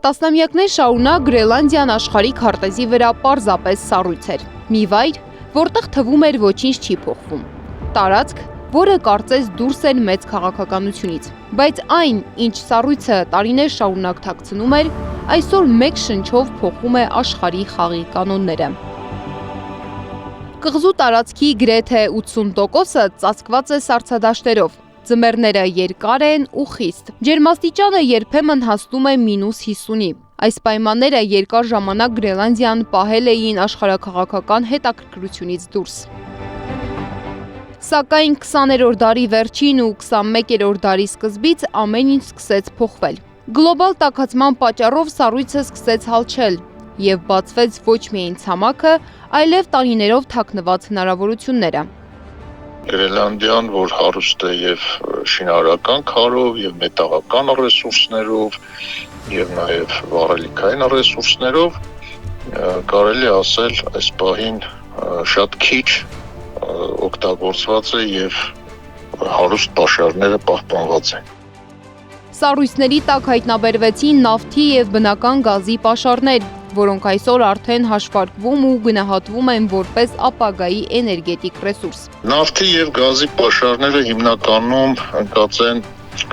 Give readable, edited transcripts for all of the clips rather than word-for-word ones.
Տասնամյակներ շարունակ Գրենլանդիան աշխարհի քարտեզի վրա պարզապես սառույց էր։ Մի վայր, որտեղ թվում էր ոչինչ չի փոխվում։ Տարածք, որը կարծես դուրս էր մեծ քաղաքականությունից։ Բայց այն, ինչ սառույցը տարիներ շարունակ թաքցնում էր, այսօր մեկ շնչով փոխում է աշխարհի խաղի կանոնները։ Կղզու տարածքի գրեթե 80%-ը ծածկված է սառցադաշտերով։ Ձմեռները երկար են ու խիստ։ Ջերմաստիճանը երբեմն հասնում է -50-ի։ Այս պայմանները երկար ժամանակ Գրենլանդիան պահել էին աշխարհաքաղաքական հետաքրքրությունից դուրս։ Սակայն 20-րդ դարի վերջին ու 21-րդ դարի սկզբից ամեն ինչ սկսեց փոխվել։ Գլոբալ տաքացման պատճառով սառույցը սկսեց հալչել եւ բացվեց ոչ միայն ցամաքը, այլև տարիներով թաքնված հնարավորությունները։ Գրենլանդիան, որ հարուստ է եւ շինարարական քարով եւ մետաղական ռեսուրսներով եւ նաեւ վառելիքային ռեսուրսներով, կարելի ասել այս պահին շատ քիչ օգտագործված է եւ հարուստ պաշարները պահպանված են։ Սառույցների տակ հայտնաբերվեցին նավթի եւ բնական գազի պաշարներ, որոնք այսօր արդեն հաշվարկվում ու գնահատվում են որպես ապագայի էներգետիկ ռեսուրս։ Նավթի եւ գազի պաշարները հիմնականում ընկած են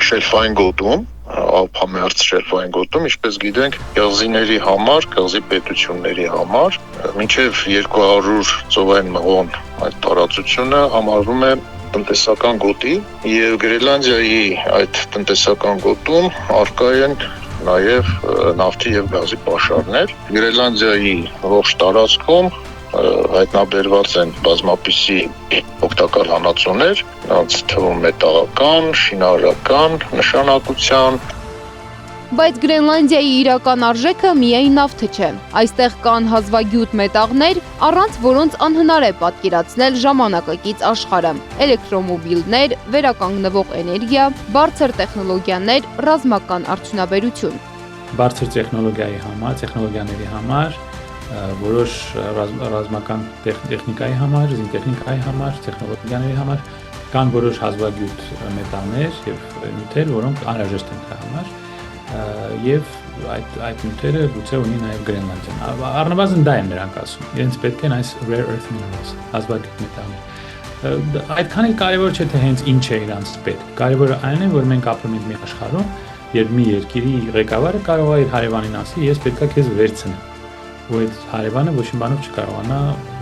շելֆային գոտում, ափամերձ շելֆային գոտում, ինչպես գիտենք, կղզիների համար, կղզի պետությունների համար, մինչև 200 ծովային մղոն այդ տարածությունը համարվում է տնտեսական գոտի եւ Գրենլանդիայի այդ տնտեսական գոտում առկա են նաև նավթի եւ գազի պաշարներ։ Գրենլանդիայի ողջ տարածքում հայտնաբերված են բազմապիսի օգտակար հանածոներ, նրանց թվում մետաղական, շինարարական նշանակության։ Բայց Գրենլանդիայի իրական արժեքը միայն նավթը չէ։ Այստեղ կան հազվագյուտ մետաղներ, առանց որոնց անհնար է պատկերացնել ժամանակակից աշխարհը։ Էլեկտրոմոբիլներ, վերականգնվող էներգիա, բարձր տեխնոլոգիաներ, ռազմական արդյունաբերություն։ Բարձր տեխնոլոգիաների համար, որոշ ռազմական տեխնիկայի համար, զինտեխնիկայի համար, տեխնոլոգիաների համար կան որոշ հազվագյուտ մետաղներ եւ նյութեր, որոնք անհրաժեշտ են դրա համար։ Եվ այդ նյութերը գուցե ունի նաև Գրենլանդիան։ Առնվազն դա են նրանք ասում։ Իրենց պետք են այս rare earth minerals, հազվագյուտ մետաղներ։ Այդքան էլ կարևոր չէ թե հենց ինչ է իրանց պետք։ Կարևորը այն է, որ մենք ապրում ենք մի աշխարհում, երբ մի երկրի ղեկավարը կարող է իր հարևանին ասի, ես պետքա քեզ վերցնեմ։ Ու այդ հարևանը ոչ մի բանով չկարողանա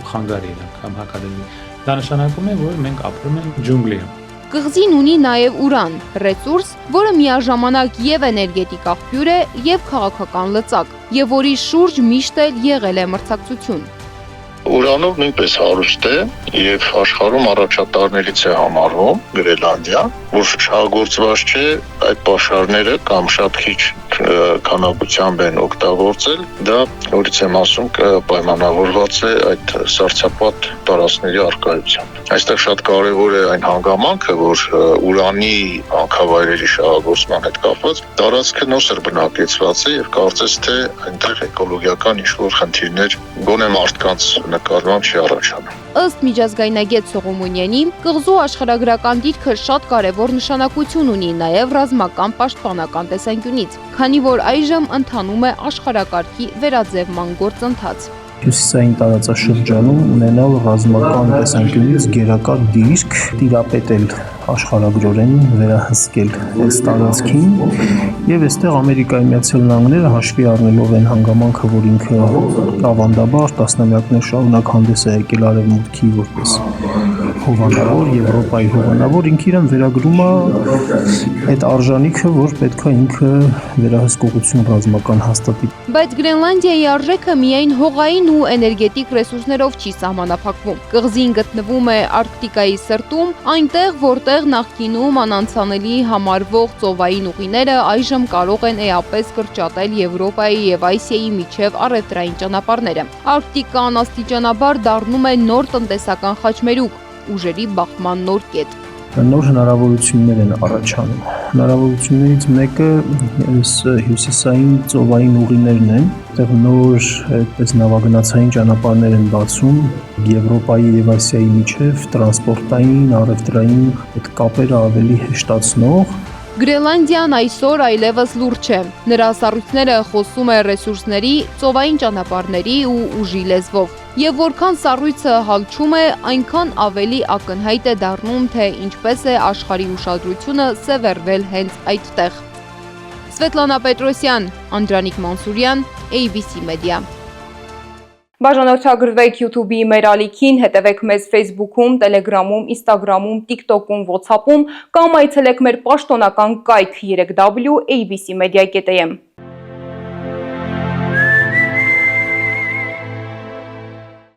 խանգարի իրան կամ հակադրի։ Դա նշանակում է, որ մենք ապրում ենք ջունգլիում։ Կղզին ունի նաև ուրան, ռեսուրս, որը միաժամանակ եւ էներգետիկ աղբյուր է եւ քաղաքական լծակ, եւ որի շուրջ միշտ էլ եղել է մրցակցություն։ Ուրանով նույնպես հարուստ է եւ աշխարհում առաջատարներից է համարվում Գրենլանդիան, որ չհագործված չէ այդ պաշարները կամ շատ քիչ քանակությամբ են օգտագործել, դա որից եմ ասում պայմանավորված է այդ սառցապատ տարածքների առկայությամբ։ Այստեղ շատ կարևոր է այն հանգամանքը, որ ուրանի հանքավայրերի շահագործման հետ կապված տարածքը նոսր բնակեցված է եւ կարծես թե այնտեղ էկոլոգիական ինչ-որ խնդիրներ գոնե մարդկանց նկատմամբ չի առաջանում։ Ըստ միջազգայնագետ Սողոմոնյանի, կղզու աշխարհագրական դիրքը շատ կարևոր նշանակություն ունի նաև ռազմական պաշտպանական տեսանկյունից, քանի որ այժմ ընթանում է աշխարհակարգի վերաձևման գործընթաց։ Հյուսիսային տարածաշրջանում ունենալ ռազմական տեսանկյունից գերակա դիրք, տիրապետել աշխարհագրորեն վերահսկել այս տարածքին եւ այստեղ Ամերիկայի Միացյալ Նահանգները հաշվի առնելով այն հանգամանքը, որ ինքը ավանդաբար տասնամյակներ շարունակ հանդես է եկել արևմուտքի որպես հովանավոր, Եվրոպայի հովանավոր, ինքը իրեն վերագրում է այդ արժանիքը, որ պետք է ինքը վերահսկողություն ռազմական հաստատի։ Բայց Գրենլանդիայի արժեքը միայն հողային ու էներգետիկ ռեսուրսներով չի սահմանափակվում։ Կղզին գտնվում է Արկտիկայի սրտում, այնտեղ, որտեղ նախկինում անանցանելի համարվող ծովային ուղիները այժմ կարող են էապես կրճատել Եվրոպայի եւ Ասիայի միջև առևտրային ճանապարհները։ Արկտիկան աստիճանաբար դառնում է նոր տնտեսական խաչմերուկ, ուժերի բախման նոր կետ։ Նոր հնարավորություններ են առաջանում։ Հնարավորություններից մեկը հյուսիսային ծովային ուղիներն են, այդտեղ նոր այդպես նավագնացային ճանապարհներ են բացում Եվրոպայի եւ Ասիայի միջև տրանսպորտային, առևտրային այդ կապերը ավելի հեշտացնող Գրենլանդիան այսօր այլևս լուրջ է։ Նրա սառույցները խոսում է ռեսուրսների, ծովային ճանապարհների ու ուժի լեզվով։ Եվ որքան սառույցը հալչում է, այնքան ավելի ակնհայտ է դառնում, թե ինչպես է աշխարհի ուշադրությունը սևեռվել հենց այդտեղ։ Սվետլանա Պետրոսյան, Անդրանիկ Մանսուրյան, ABC Media։ Բաժանորդագրվեք YouTube-ի մեր ալիքին, հետևեք մեզ Facebook-ում, Telegram-ում, Instagram-ում, TikTok-ում, WhatsApp-ում կամ այցելեք մեր պաշտոնական կայք www.abcmedia.am։